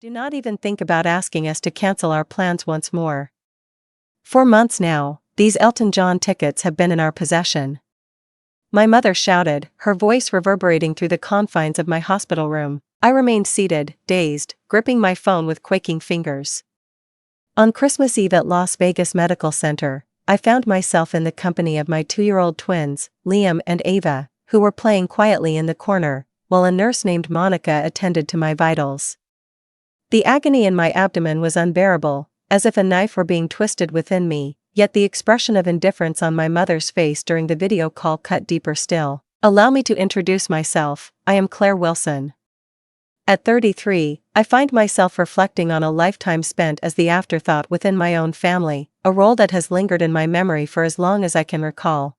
Do not even think about asking us to cancel our plans once more. For months now, these Elton John tickets have been in our possession. My mother shouted, her voice reverberating through the confines of my hospital room. I remained seated, dazed, gripping my phone with quaking fingers. On Christmas Eve at Las Vegas Medical Center, I found myself in the company of my 2-year-old twins, Liam and Ava, who were playing quietly in the corner, while a nurse named Monica attended to my vitals. The agony in my abdomen was unbearable, as if a knife were being twisted within me, yet the expression of indifference on my mother's face during the video call cut deeper still. Allow me to introduce myself, I am Claire Wilson. At 33, I find myself reflecting on a lifetime spent as the afterthought within my own family, a role that has lingered in my memory for as long as I can recall.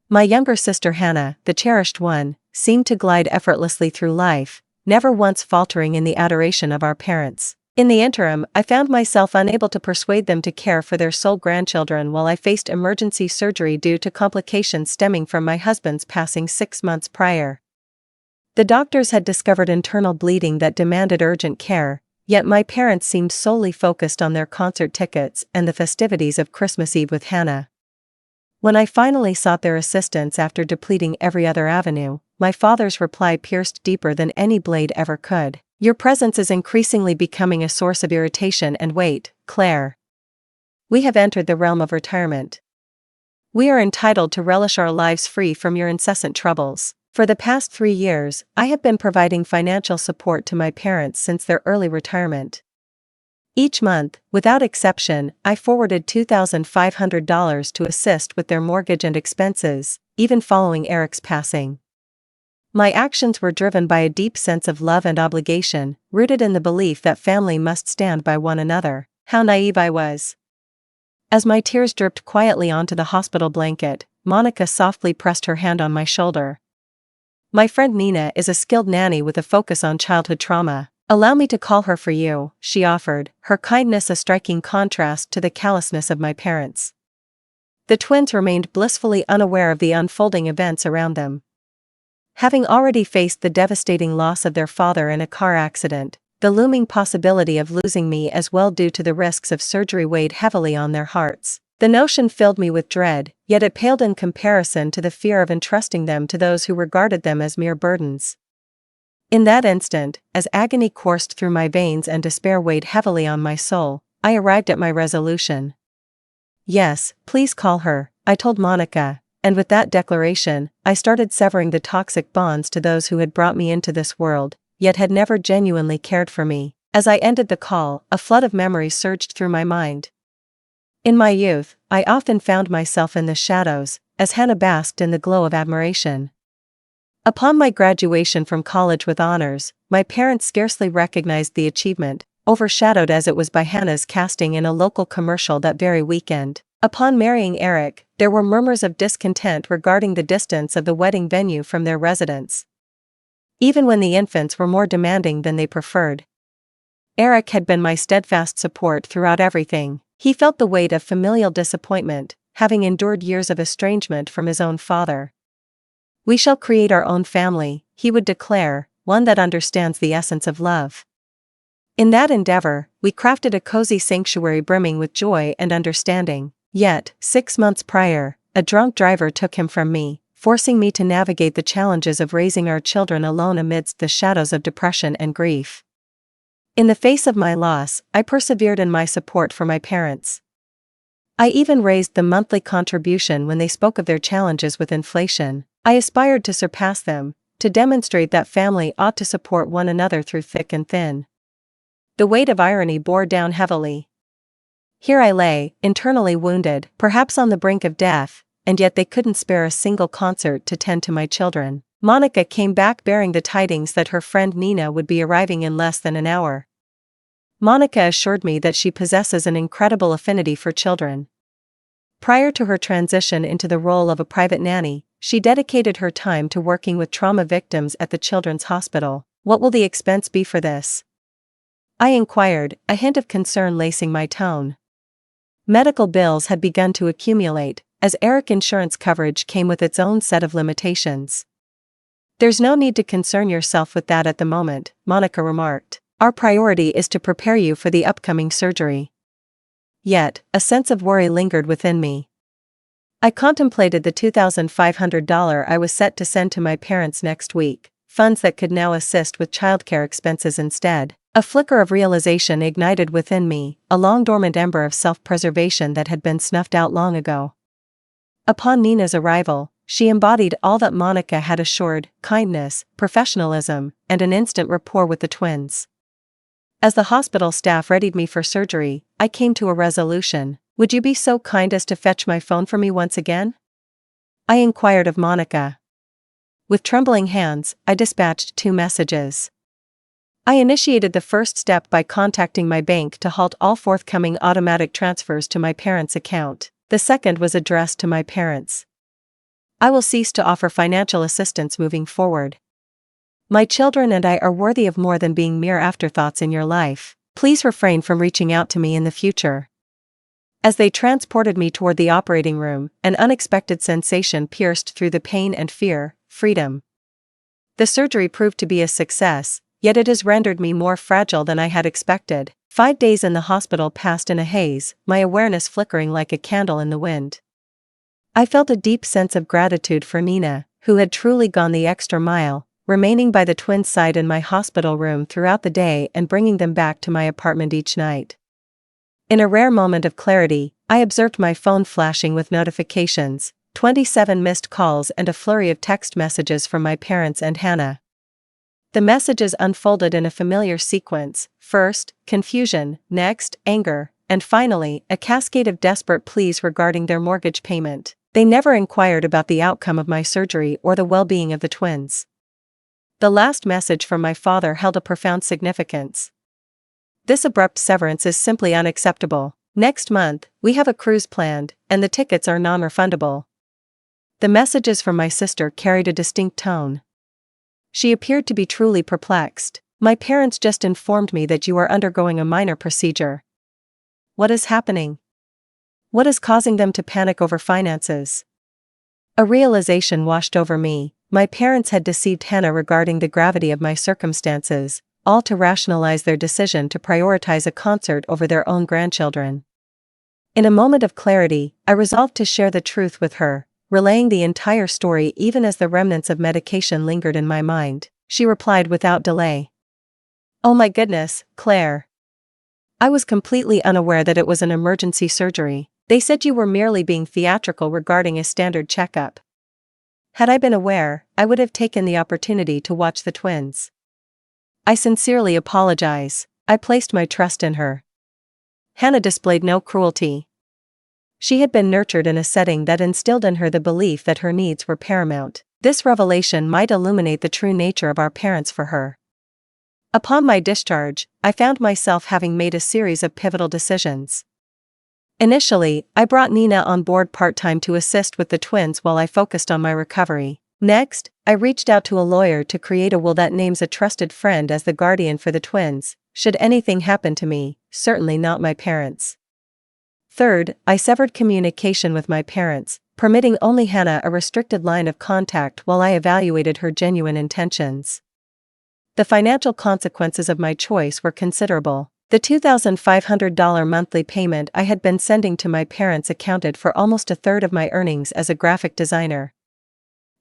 My younger sister Hannah, the cherished one, seemed to glide effortlessly through life, never once faltering in the adoration of our parents. In the interim, I found myself unable to persuade them to care for their sole grandchildren while I faced emergency surgery due to complications stemming from my husband's passing 6 months prior. The doctors had discovered internal bleeding that demanded urgent care, yet my parents seemed solely focused on their concert tickets and the festivities of Christmas Eve with Hannah. When I finally sought their assistance after depleting every other avenue, my father's reply pierced deeper than any blade ever could. Your presence is increasingly becoming a source of irritation and weight, Claire. We have entered the realm of retirement. We are entitled to relish our lives free from your incessant troubles. For the past 3 years, I have been providing financial support to my parents since their early retirement. Each month, without exception, I forwarded $2,500 to assist with their mortgage and expenses, even following Eric's passing. My actions were driven by a deep sense of love and obligation, rooted in the belief that family must stand by one another. How naive I was. As my tears dripped quietly onto the hospital blanket, Monica softly pressed her hand on my shoulder. My friend Nina is a skilled nanny with a focus on childhood trauma. Allow me to call her for you, she offered, her kindness a striking contrast to the callousness of my parents. The twins remained blissfully unaware of the unfolding events around them. Having already faced the devastating loss of their father in a car accident, the looming possibility of losing me as well due to the risks of surgery weighed heavily on their hearts. The notion filled me with dread, yet it paled in comparison to the fear of entrusting them to those who regarded them as mere burdens. In that instant, as agony coursed through my veins and despair weighed heavily on my soul, I arrived at my resolution. Yes, please call her, I told Monica, and with that declaration, I started severing the toxic bonds to those who had brought me into this world, yet had never genuinely cared for me. As I ended the call, a flood of memories surged through my mind. In my youth, I often found myself in the shadows, as Hannah basked in the glow of admiration. Upon my graduation from college with honors, my parents scarcely recognized the achievement, overshadowed as it was by Hannah's casting in a local commercial that very weekend. Upon marrying Eric, there were murmurs of discontent regarding the distance of the wedding venue from their residence. Even when the infants were more demanding than they preferred. Eric had been my steadfast support throughout everything. He felt the weight of familial disappointment, having endured years of estrangement from his own father. We shall create our own family, he would declare, one that understands the essence of love. In that endeavor, we crafted a cozy sanctuary brimming with joy and understanding. Yet, 6 months prior, a drunk driver took him from me, forcing me to navigate the challenges of raising our children alone amidst the shadows of depression and grief. In the face of my loss, I persevered in my support for my parents. I even raised the monthly contribution when they spoke of their challenges with inflation. I aspired to surpass them, to demonstrate that family ought to support one another through thick and thin. The weight of irony bore down heavily. Here I lay, internally wounded, perhaps on the brink of death, and yet they couldn't spare a single concert to tend to my children. Monica came back bearing the tidings that her friend Nina would be arriving in less than an hour. Monica assured me that she possesses an incredible affinity for children. Prior to her transition into the role of a private nanny, she dedicated her time to working with trauma victims at the Children's Hospital. What will the expense be for this? I inquired, a hint of concern lacing my tone. Medical bills had begun to accumulate, as Eric insurance coverage came with its own set of limitations. There's no need to concern yourself with that at the moment, Monica remarked. Our priority is to prepare you for the upcoming surgery." Yet, a sense of worry lingered within me. I contemplated the $2,500 I was set to send to my parents next week, funds that could now assist with childcare expenses instead. A flicker of realization ignited within me, a long-dormant ember of self-preservation that had been snuffed out long ago. Upon Nina's arrival, she embodied all that Monica had assured: kindness, professionalism, and an instant rapport with the twins. As the hospital staff readied me for surgery, I came to a resolution. "Would you be so kind as to fetch my phone for me once again?" I inquired of Monica. With trembling hands, I dispatched 2 messages. I initiated the first step by contacting my bank to halt all forthcoming automatic transfers to my parents' account. The second was addressed to my parents. "I will cease to offer financial assistance moving forward. My children and I are worthy of more than being mere afterthoughts in your life. Please refrain from reaching out to me in the future." As they transported me toward the operating room, an unexpected sensation pierced through the pain and fear: freedom. The surgery proved to be a success, yet it has rendered me more fragile than I had expected. 5 days in the hospital passed in a haze, my awareness flickering like a candle in the wind. I felt a deep sense of gratitude for Nina, who had truly gone the extra mile, remaining by the twins' side in my hospital room throughout the day and bringing them back to my apartment each night. In a rare moment of clarity, I observed my phone flashing with notifications, 27 missed calls and a flurry of text messages from my parents and Hannah. The messages unfolded in a familiar sequence: first, confusion, next, anger, and finally, a cascade of desperate pleas regarding their mortgage payment. They never inquired about the outcome of my surgery or the well-being of the twins. The last message from my father held a profound significance. "This abrupt severance is simply unacceptable. Next month, we have a cruise planned, and the tickets are non-refundable." The messages from my sister carried a distinct tone. She appeared to be truly perplexed. "My parents just informed me that you are undergoing a minor procedure. What is happening? What is causing them to panic over finances?" A realization washed over me. My parents had deceived Hannah regarding the gravity of my circumstances, all to rationalize their decision to prioritize a concert over their own grandchildren. In a moment of clarity, I resolved to share the truth with her, relaying the entire story even as the remnants of medication lingered in my mind. She replied without delay. "Oh my goodness, Claire. I was completely unaware that it was an emergency surgery. They said you were merely being theatrical regarding a standard checkup. Had I been aware, I would have taken the opportunity to watch the twins. I sincerely apologize. I placed my trust in her." Hannah displayed no cruelty. She had been nurtured in a setting that instilled in her the belief that her needs were paramount. This revelation might illuminate the true nature of our parents for her. Upon my discharge, I found myself having made a series of pivotal decisions. Initially, I brought Nina on board part-time to assist with the twins while I focused on my recovery. Next, I reached out to a lawyer to create a will that names a trusted friend as the guardian for the twins, should anything happen to me, certainly not my parents. Third, I severed communication with my parents, permitting only Hannah a restricted line of contact while I evaluated her genuine intentions. The financial consequences of my choice were considerable. The $2,500 monthly payment I had been sending to my parents accounted for almost a third of my earnings as a graphic designer.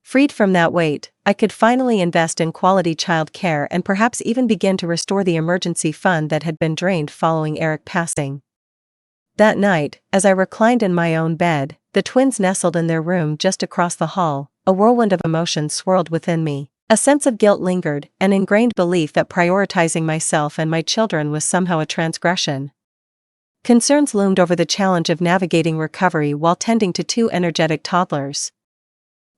Freed from that weight, I could finally invest in quality child care and perhaps even begin to restore the emergency fund that had been drained following Eric passing. That night, as I reclined in my own bed, the twins nestled in their room just across the hall, a whirlwind of emotions swirled within me. A sense of guilt lingered, an ingrained belief that prioritizing myself and my children was somehow a transgression. Concerns loomed over the challenge of navigating recovery while tending to 2 energetic toddlers.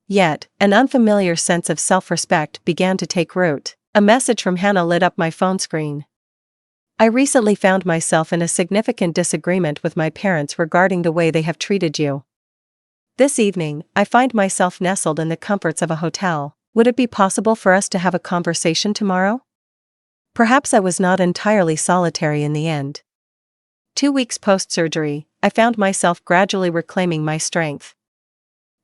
Yet, an unfamiliar sense of self-respect began to take root. A message from Hannah lit up my phone screen. "I recently found myself in a significant disagreement with my parents regarding the way they have treated you. This evening, I find myself nestled in the comforts of a hotel. Would it be possible for us to have a conversation tomorrow?" Perhaps I was not entirely solitary in the end. 2 weeks post-surgery, I found myself gradually reclaiming my strength.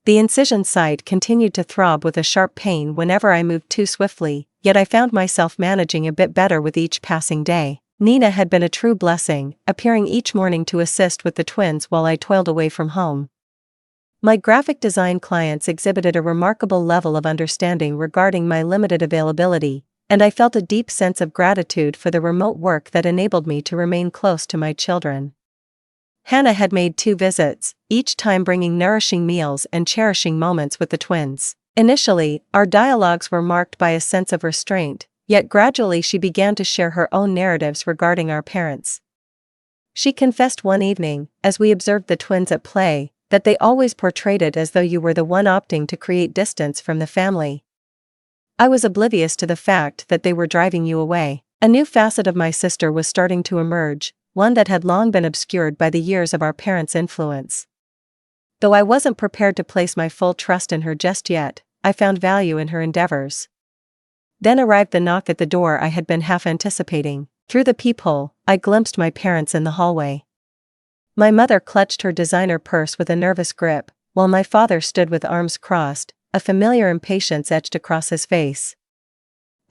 The incision site continued to throb with a sharp pain whenever I moved too swiftly, yet I found myself managing a bit better with each passing day. Nina had been a true blessing, appearing each morning to assist with the twins while I toiled away from home. My graphic design clients exhibited a remarkable level of understanding regarding my limited availability, and I felt a deep sense of gratitude for the remote work that enabled me to remain close to my children. Hannah had made 2 visits, each time bringing nourishing meals and cherishing moments with the twins. Initially, our dialogues were marked by a sense of restraint, yet gradually she began to share her own narratives regarding our parents. She confessed one evening, as we observed the twins at play, that they always portrayed it as though you were the one opting to create distance from the family. I was oblivious to the fact that they were driving you away. A new facet of my sister was starting to emerge, one that had long been obscured by the years of our parents' influence. Though I wasn't prepared to place my full trust in her just yet, I found value in her endeavors. Then arrived the knock at the door I had been half anticipating. Through the peephole, I glimpsed my parents in the hallway. My mother clutched her designer purse with a nervous grip, while my father stood with arms crossed, a familiar impatience etched across his face.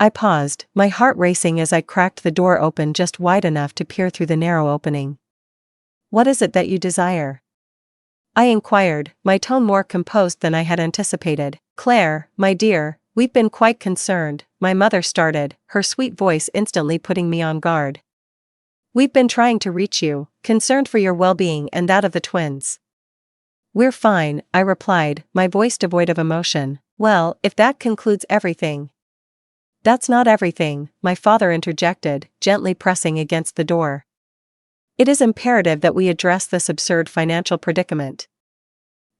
I paused, my heart racing as I cracked the door open just wide enough to peer through the narrow opening. "What is it that you desire?" I inquired, my tone more composed than I had anticipated. "Claire, my dear, we've been quite concerned," my mother started, her sweet voice instantly putting me on guard. "We've been trying to reach you, concerned for your well-being and that of the twins." "We're fine," I replied, my voice devoid of emotion. "Well, if that concludes everything." "That's not everything," my father interjected, gently pressing against the door. "It is imperative that we address this absurd financial predicament.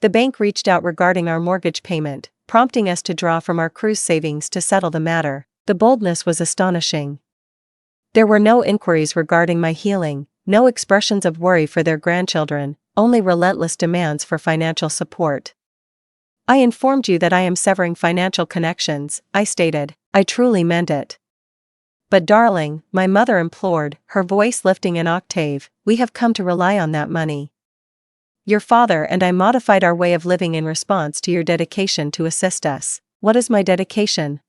The bank reached out regarding our mortgage payment, prompting us to draw from our cruise savings to settle the matter." The boldness was astonishing. There were no inquiries regarding my healing, no expressions of worry for their grandchildren, only relentless demands for financial support. "I informed you that I am severing financial connections," I stated. "I truly meant it." "But darling," my mother implored, her voice lifting an octave, "we have come to rely on that money. Your father and I modified our way of living in response to your dedication to assist us." "What is my dedication?"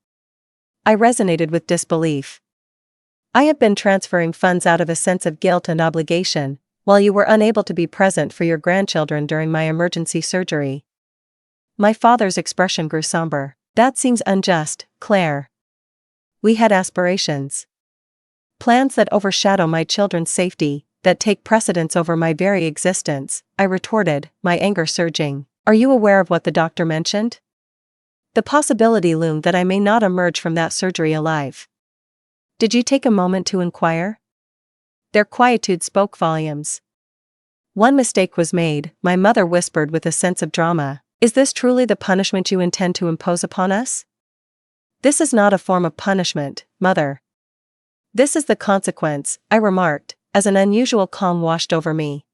I resonated with disbelief. "I have been transferring funds out of a sense of guilt and obligation, while you were unable to be present for your grandchildren during my emergency surgery." My father's expression grew somber. "That seems unjust, Claire. We had aspirations. Plans that overshadow my children's safety, that take precedence over my very existence," I retorted, my anger surging. "Are you aware of what the doctor mentioned? The possibility loomed that I may not emerge from that surgery alive. Did you take a moment to inquire?" Their quietude spoke volumes. "One mistake was made," my mother whispered with a sense of drama. "Is this truly the punishment you intend to impose upon us?" "This is not a form of punishment, Mother. This is the consequence," I remarked, as an unusual calm washed over me.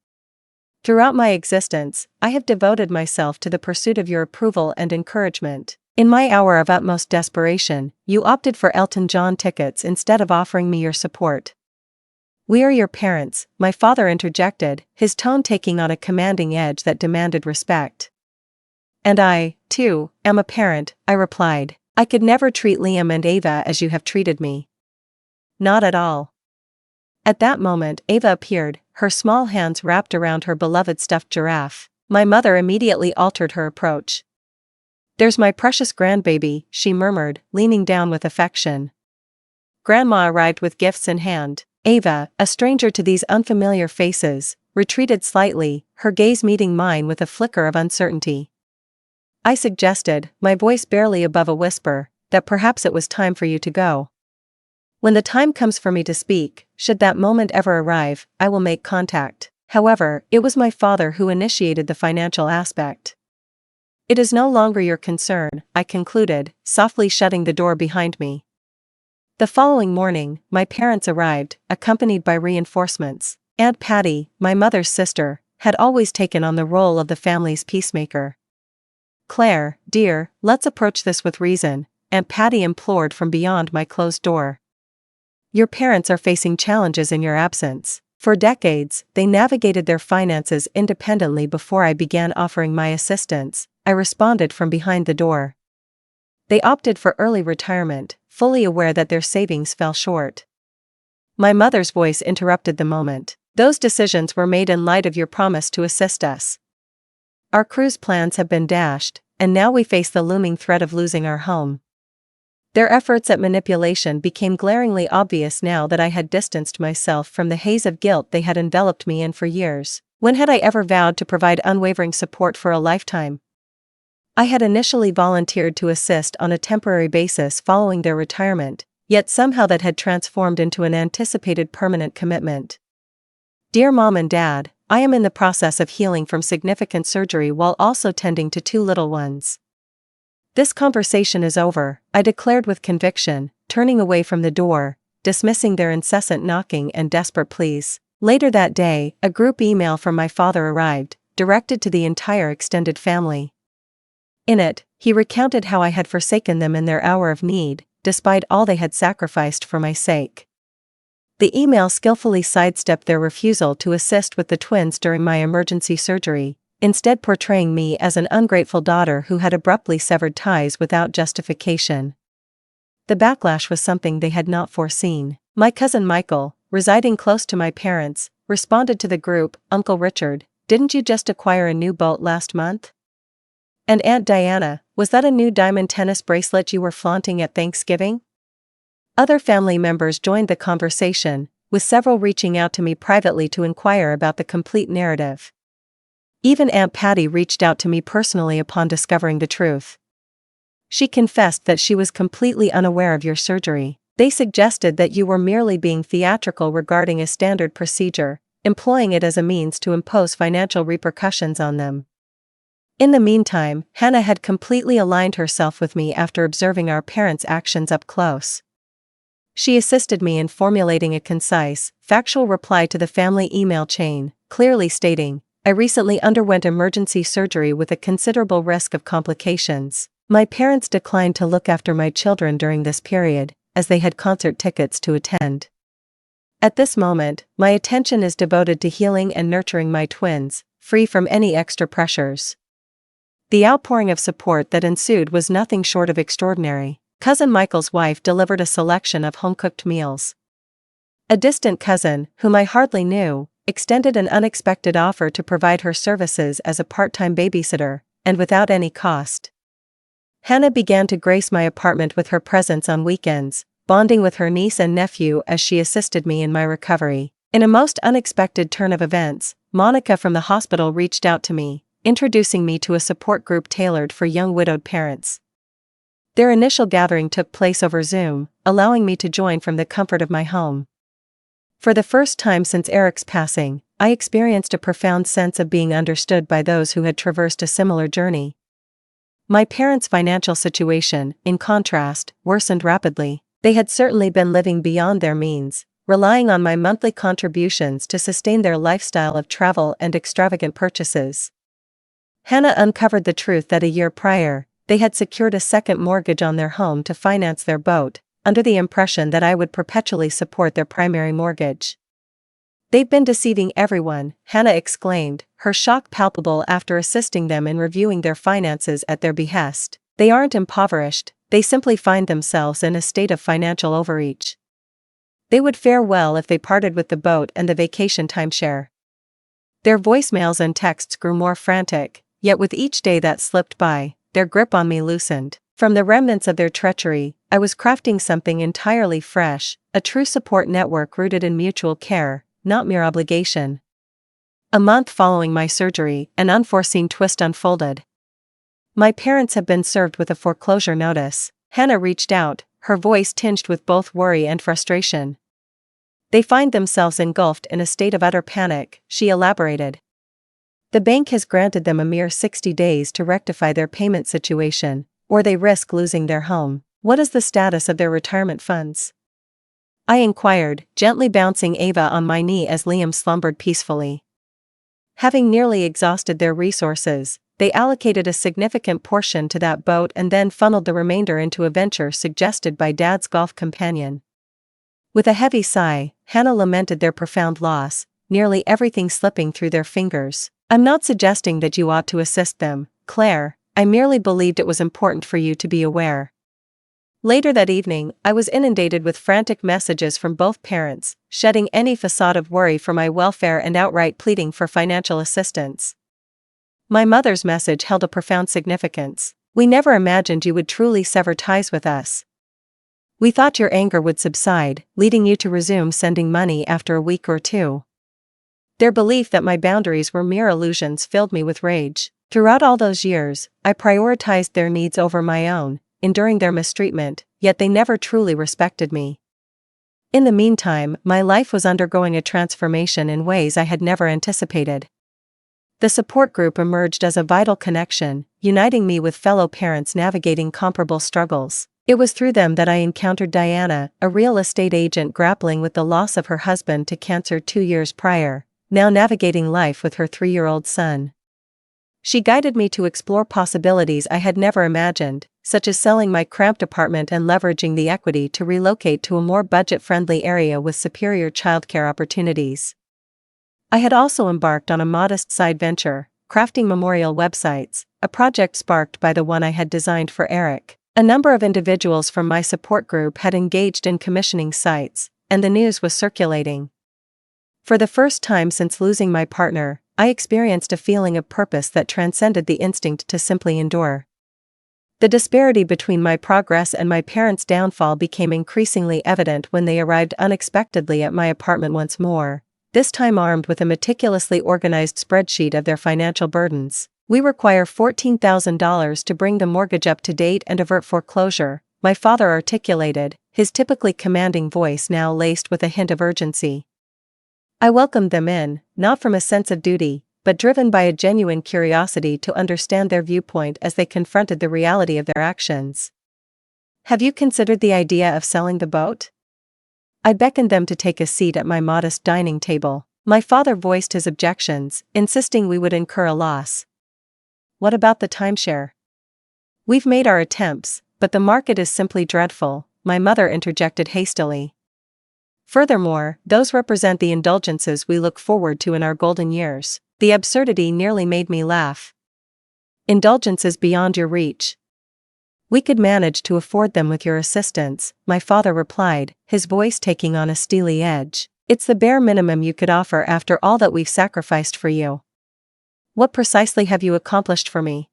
"Throughout my existence, I have devoted myself to the pursuit of your approval and encouragement. In my hour of utmost desperation, you opted for Elton John tickets instead of offering me your support." "We are your parents," my father interjected, his tone taking on a commanding edge that demanded respect. "And I, too, am a parent," I replied. "I could never treat Liam and Ava as you have treated me." "Not at all." At that moment Ava appeared, her small hands wrapped around her beloved stuffed giraffe. My mother immediately altered her approach. "There's my precious grandbaby," she murmured, leaning down with affection. Grandma arrived with gifts in hand. Ava, a stranger to these unfamiliar faces, retreated slightly, her gaze meeting mine with a flicker of uncertainty. I suggested, my voice barely above a whisper, that perhaps it was time for you to go. "When the time comes for me to speak, should that moment ever arrive, I will make contact." However, it was my father who initiated the financial aspect. "It is no longer your concern," I concluded, softly shutting the door behind me. The following morning, my parents arrived, accompanied by reinforcements. Aunt Patty, my mother's sister, had always taken on the role of the family's peacemaker. "Claire, dear, let's approach this with reason," Aunt Patty implored from beyond my closed door. "Your parents are facing challenges in your absence. For decades, they navigated their finances independently before I began offering my assistance," I responded from behind the door. "They opted for early retirement, fully aware that their savings fell short. My mother's voice interrupted the moment. Those decisions were made in light of your promise to assist us. Our cruise plans have been dashed, and now we face the looming threat of losing our home. Their efforts at manipulation became glaringly obvious now that I had distanced myself from the haze of guilt they had enveloped me in for years. When had I ever vowed to provide unwavering support for a lifetime? I had initially volunteered to assist on a temporary basis following their retirement, yet somehow that had transformed into an anticipated permanent commitment. Dear Mom and Dad, I am in the process of healing from significant surgery while also tending to 2 little ones. This conversation is over, I declared with conviction, turning away from the door, dismissing their incessant knocking and desperate pleas. Later that day, a group email from my father arrived, directed to the entire extended family. In it, he recounted how I had forsaken them in their hour of need, despite all they had sacrificed for my sake. The email skillfully sidestepped their refusal to assist with the twins during my emergency surgery, instead portraying me as an ungrateful daughter who had abruptly severed ties without justification. The backlash was something they had not foreseen. My cousin Michael, residing close to my parents, responded to the group, "Uncle Richard, didn't you just acquire a new boat last month? And Aunt Diana, was that a new diamond tennis bracelet you were flaunting at Thanksgiving?" Other family members joined the conversation, with several reaching out to me privately to inquire about the complete narrative. Even Aunt Patty reached out to me personally upon discovering the truth. She confessed that she was completely unaware of your surgery. They suggested that you were merely being theatrical regarding a standard procedure, employing it as a means to impose financial repercussions on them. In the meantime, Hannah had completely aligned herself with me after observing our parents' actions up close. She assisted me in formulating a concise, factual reply to the family email chain, clearly stating, "I recently underwent emergency surgery with a considerable risk of complications. My parents declined to look after my children during this period, as they had concert tickets to attend. At this moment, my attention is devoted to healing and nurturing my twins, free from any extra pressures." The outpouring of support that ensued was nothing short of extraordinary. Cousin Michael's wife delivered a selection of home-cooked meals. A distant cousin, whom I hardly knew, extended an unexpected offer to provide her services as a part-time babysitter, and without any cost. Hannah began to grace my apartment with her presence on weekends, bonding with her niece and nephew as she assisted me in my recovery. In a most unexpected turn of events, Monica from the hospital reached out to me, introducing me to a support group tailored for young widowed parents. Their initial gathering took place over Zoom, allowing me to join from the comfort of my home. For the first time since Eric's passing, I experienced a profound sense of being understood by those who had traversed a similar journey. My parents' financial situation, in contrast, worsened rapidly. They had certainly been living beyond their means, relying on my monthly contributions to sustain their lifestyle of travel and extravagant purchases. Hannah uncovered the truth that a year prior, they had secured a second mortgage on their home to finance their boat, under the impression that I would perpetually support their primary mortgage. "They've been deceiving everyone," Hannah exclaimed, her shock palpable after assisting them in reviewing their finances at their behest. "They aren't impoverished, they simply find themselves in a state of financial overreach. They would fare well if they parted with the boat and the vacation timeshare." Their voicemails and texts grew more frantic, yet with each day that slipped by, their grip on me loosened. From the remnants of their treachery, I was crafting something entirely fresh, a true support network rooted in mutual care, not mere obligation. A month following my surgery, an unforeseen twist unfolded. My parents have been served with a foreclosure notice. Hannah reached out, her voice tinged with both worry and frustration. "They find themselves engulfed in a state of utter panic," she elaborated. "The bank has granted them a mere 60 days to rectify their payment situation, or they risk losing their home. What is the status of their retirement funds?" I inquired, gently bouncing Ava on my knee as Liam slumbered peacefully. Having nearly exhausted their resources, they allocated a significant portion to that boat and then funneled the remainder into a venture suggested by Dad's golf companion. With a heavy sigh, Hannah lamented their profound loss, nearly everything slipping through their fingers. "I'm not suggesting that you ought to assist them, Claire, I merely believed it was important for you to be aware." Later that evening, I was inundated with frantic messages from both parents, shedding any facade of worry for my welfare and outright pleading for financial assistance. My mother's message held a profound significance. "We never imagined you would truly sever ties with us. We thought your anger would subside, leading you to resume sending money after a week or two." Their belief that my boundaries were mere illusions filled me with rage. Throughout all those years, I prioritized their needs over my own, enduring their mistreatment, yet they never truly respected me. In the meantime, my life was undergoing a transformation in ways I had never anticipated. The support group emerged as a vital connection, uniting me with fellow parents navigating comparable struggles. It was through them that I encountered Diana, a real estate agent grappling with the loss of her husband to cancer 2 years prior, now navigating life with her 3-year-old son. She guided me to explore possibilities I had never imagined, such as selling my cramped apartment and leveraging the equity to relocate to a more budget-friendly area with superior childcare opportunities. I had also embarked on a modest side venture, crafting memorial websites, a project sparked by the one I had designed for Eric. A number of individuals from my support group had engaged in commissioning sites, and the news was circulating. For the first time since losing my partner, I experienced a feeling of purpose that transcended the instinct to simply endure. The disparity between my progress and my parents' downfall became increasingly evident when they arrived unexpectedly at my apartment once more, this time armed with a meticulously organized spreadsheet of their financial burdens. "We require $14,000 to bring the mortgage up to date and avert foreclosure," my father articulated, his typically commanding voice now laced with a hint of urgency. I welcomed them in, not from a sense of duty, but driven by a genuine curiosity to understand their viewpoint as they confronted the reality of their actions. "Have you considered the idea of selling the boat?" I beckoned them to take a seat at my modest dining table. My father voiced his objections, insisting we would incur a loss. "What about the timeshare?" "We've made our attempts, but the market is simply dreadful," my mother interjected hastily. "Furthermore, those represent the indulgences we look forward to in our golden years." The absurdity nearly made me laugh. "Indulgences beyond your reach?" "We could manage to afford them with your assistance," my father replied, his voice taking on a steely edge. "It's the bare minimum you could offer after all that we've sacrificed for you." "What precisely have you accomplished for me?"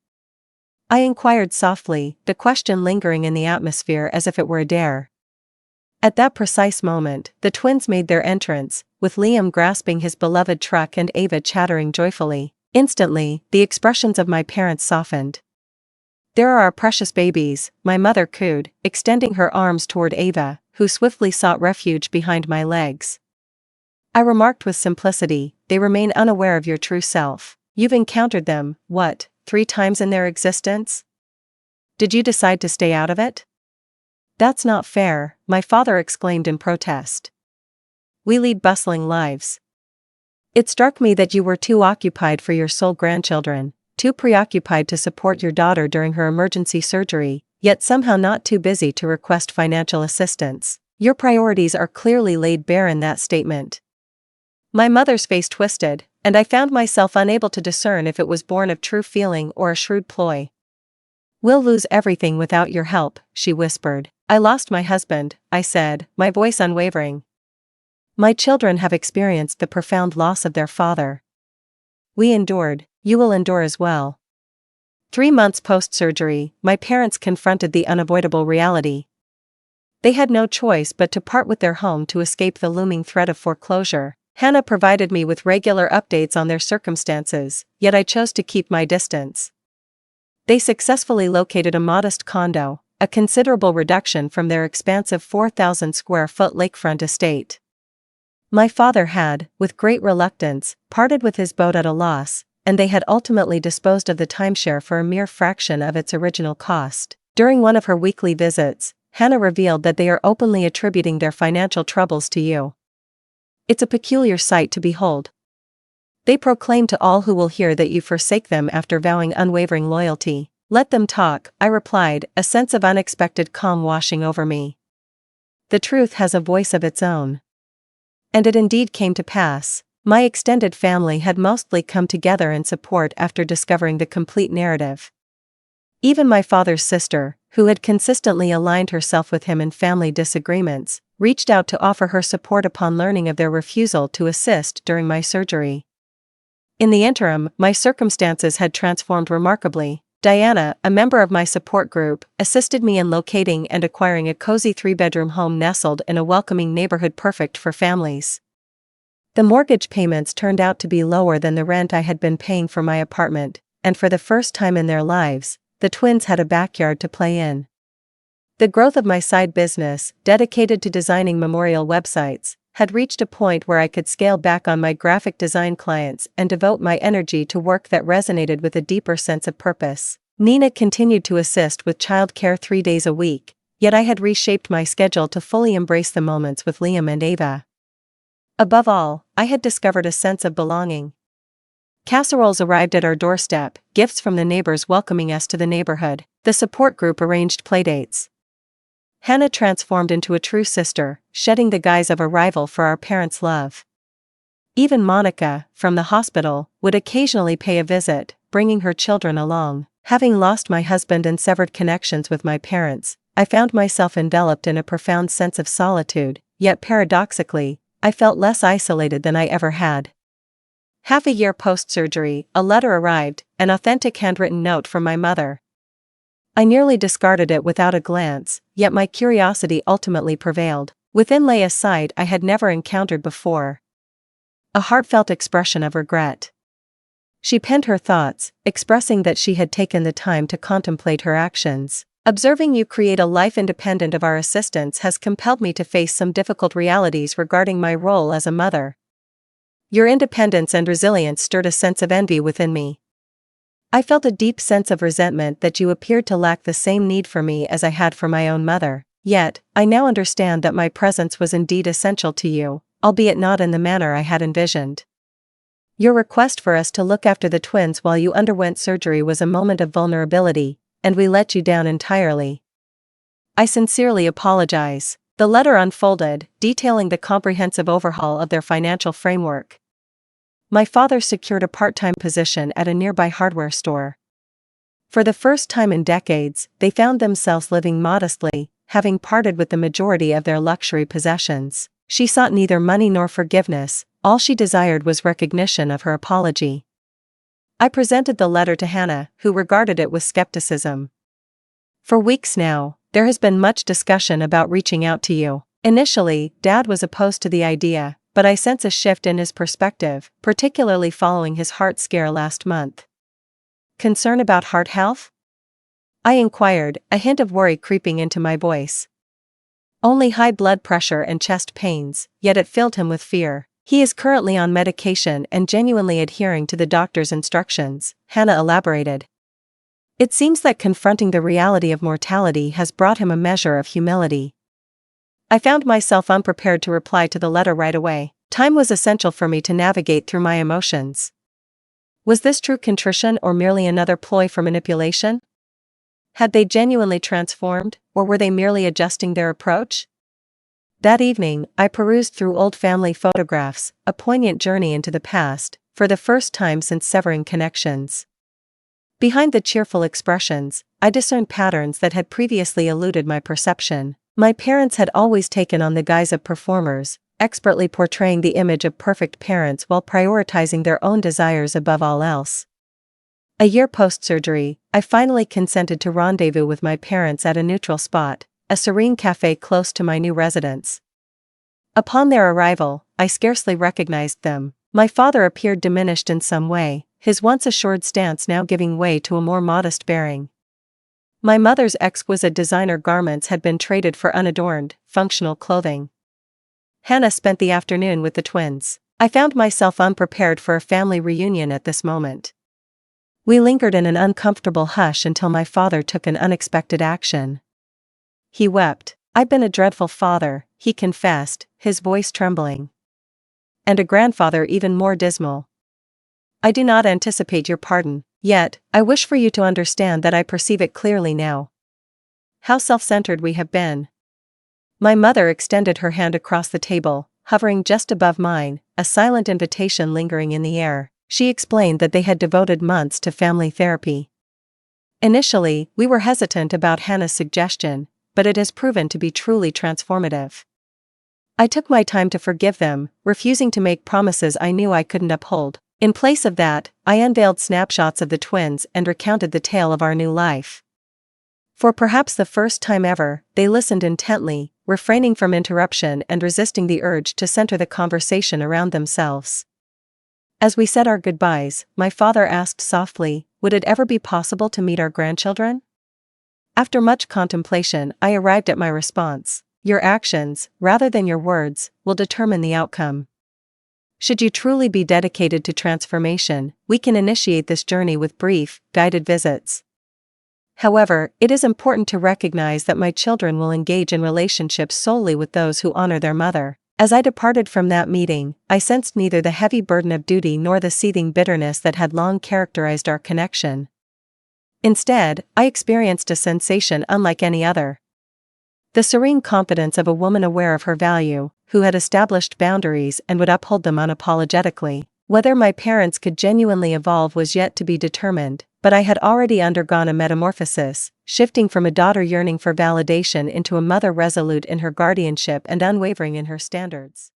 I inquired softly, the question lingering in the atmosphere as if it were a dare. At that precise moment, the twins made their entrance, with Liam grasping his beloved truck and Ava chattering joyfully. Instantly, the expressions of my parents softened. "There are our precious babies," my mother cooed, extending her arms toward Ava, who swiftly sought refuge behind my legs. I remarked with simplicity, "They remain unaware of your true self. You've encountered them, 3 times in their existence? Did you decide to stay out of it?" "That's not fair," my father exclaimed in protest. "We lead bustling lives. It struck me that you were too occupied for your sole grandchildren, too preoccupied to support your daughter during her emergency surgery, yet somehow not too busy to request financial assistance. Your priorities are clearly laid bare in that statement." My mother's face twisted, and I found myself unable to discern if it was born of true feeling or a shrewd ploy. "We'll lose everything without your help," she whispered. "I lost my husband," I said, my voice unwavering. "My children have experienced the profound loss of their father. We endured, you will endure as well." 3 months post-surgery, my parents confronted the unavoidable reality. They had no choice but to part with their home to escape the looming threat of foreclosure. Hannah provided me with regular updates on their circumstances, yet I chose to keep my distance. They successfully located a modest condo, a considerable reduction from their expansive 4,000 square foot lakefront estate. My father had, with great reluctance, parted with his boat at a loss, and they had ultimately disposed of the timeshare for a mere fraction of its original cost. During one of her weekly visits, Hannah revealed that they are openly attributing their financial troubles to you. It's a peculiar sight to behold. They proclaim to all who will hear that you forsake them after vowing unwavering loyalty. "Let them talk," I replied, a sense of unexpected calm washing over me. "The truth has a voice of its own." And it indeed came to pass. My extended family had mostly come together in support after discovering the complete narrative. Even my father's sister, who had consistently aligned herself with him in family disagreements, reached out to offer her support upon learning of their refusal to assist during my surgery. In the interim, my circumstances had transformed remarkably. Diana, a member of my support group, assisted me in locating and acquiring a cozy 3-bedroom home nestled in a welcoming neighborhood perfect for families. The mortgage payments turned out to be lower than the rent I had been paying for my apartment, and for the first time in their lives, the twins had a backyard to play in. The growth of my side business, dedicated to designing memorial websites, had reached a point where I could scale back on my graphic design clients and devote my energy to work that resonated with a deeper sense of purpose. Nina continued to assist with childcare 3 days a week, yet I had reshaped my schedule to fully embrace the moments with Liam and Ava. Above all, I had discovered a sense of belonging. Casseroles arrived at our doorstep, gifts from the neighbors welcoming us to the neighborhood. The support group arranged playdates. Hannah transformed into a true sister, shedding the guise of a rival for our parents' love. Even Monica, from the hospital, would occasionally pay a visit, bringing her children along. Having lost my husband and severed connections with my parents, I found myself enveloped in a profound sense of solitude, yet paradoxically, I felt less isolated than I ever had. Half a year post-surgery, a letter arrived, an authentic handwritten note from my mother. I nearly discarded it without a glance, yet my curiosity ultimately prevailed. Within lay a sight I had never encountered before. A heartfelt expression of regret. She penned her thoughts, expressing that she had taken the time to contemplate her actions. Observing you create a life independent of our assistance has compelled me to face some difficult realities regarding my role as a mother. Your independence and resilience stirred a sense of envy within me. I felt a deep sense of resentment that you appeared to lack the same need for me as I had for my own mother. Yet, I now understand that my presence was indeed essential to you, albeit not in the manner I had envisioned. Your request for us to look after the twins while you underwent surgery was a moment of vulnerability, and we let you down entirely. I sincerely apologize. The letter unfolded, detailing the comprehensive overhaul of their financial framework. My father secured a part-time position at a nearby hardware store. For the first time in decades, they found themselves living modestly, having parted with the majority of their luxury possessions. She sought neither money nor forgiveness, all she desired was recognition of her apology. I presented the letter to Hannah, who regarded it with skepticism. For weeks now, there has been much discussion about reaching out to you. Initially, Dad was opposed to the idea, but I sense a shift in his perspective, particularly following his heart scare last month. Concern about heart health? I inquired, a hint of worry creeping into my voice. Only high blood pressure and chest pains, yet it filled him with fear. He is currently on medication and genuinely adhering to the doctor's instructions, Hannah elaborated. It seems that confronting the reality of mortality has brought him a measure of humility. I found myself unprepared to reply to the letter right away. Time was essential for me to navigate through my emotions. Was this true contrition or merely another ploy for manipulation? Had they genuinely transformed, or were they merely adjusting their approach? That evening, I perused through old family photographs, a poignant journey into the past, for the first time since severing connections. Behind the cheerful expressions, I discerned patterns that had previously eluded my perception. My parents had always taken on the guise of performers, expertly portraying the image of perfect parents while prioritizing their own desires above all else. A year post-surgery, I finally consented to rendezvous with my parents at a neutral spot, a serene cafe close to my new residence. Upon their arrival, I scarcely recognized them. My father appeared diminished in some way, his once assured stance now giving way to a more modest bearing. My mother's exquisite designer garments had been traded for unadorned, functional clothing. Hannah spent the afternoon with the twins. I found myself unprepared for a family reunion at this moment. We lingered in an uncomfortable hush until my father took an unexpected action. He wept. I've been a dreadful father, he confessed, his voice trembling. And a grandfather even more dismal. I do not anticipate your pardon, yet, I wish for you to understand that I perceive it clearly now. How self-centered we have been. My mother extended her hand across the table, hovering just above mine, a silent invitation lingering in the air. She explained that they had devoted months to family therapy. Initially, we were hesitant about Hannah's suggestion, but it has proven to be truly transformative. I took my time to forgive them, refusing to make promises I knew I couldn't uphold. In place of that, I unveiled snapshots of the twins and recounted the tale of our new life. For perhaps the first time ever, they listened intently, refraining from interruption and resisting the urge to center the conversation around themselves. As we said our goodbyes, my father asked softly, "Would it ever be possible to meet our grandchildren?" After much contemplation, I arrived at my response: "Your actions, rather than your words, will determine the outcome. Should you truly be dedicated to transformation, we can initiate this journey with brief, guided visits. However, it is important to recognize that my children will engage in relationships solely with those who honor their mother." As I departed from that meeting, I sensed neither the heavy burden of duty nor the seething bitterness that had long characterized our connection. Instead, I experienced a sensation unlike any other. The serene confidence of a woman aware of her value, who had established boundaries and would uphold them unapologetically. Whether my parents could genuinely evolve was yet to be determined, but I had already undergone a metamorphosis, shifting from a daughter yearning for validation into a mother resolute in her guardianship and unwavering in her standards.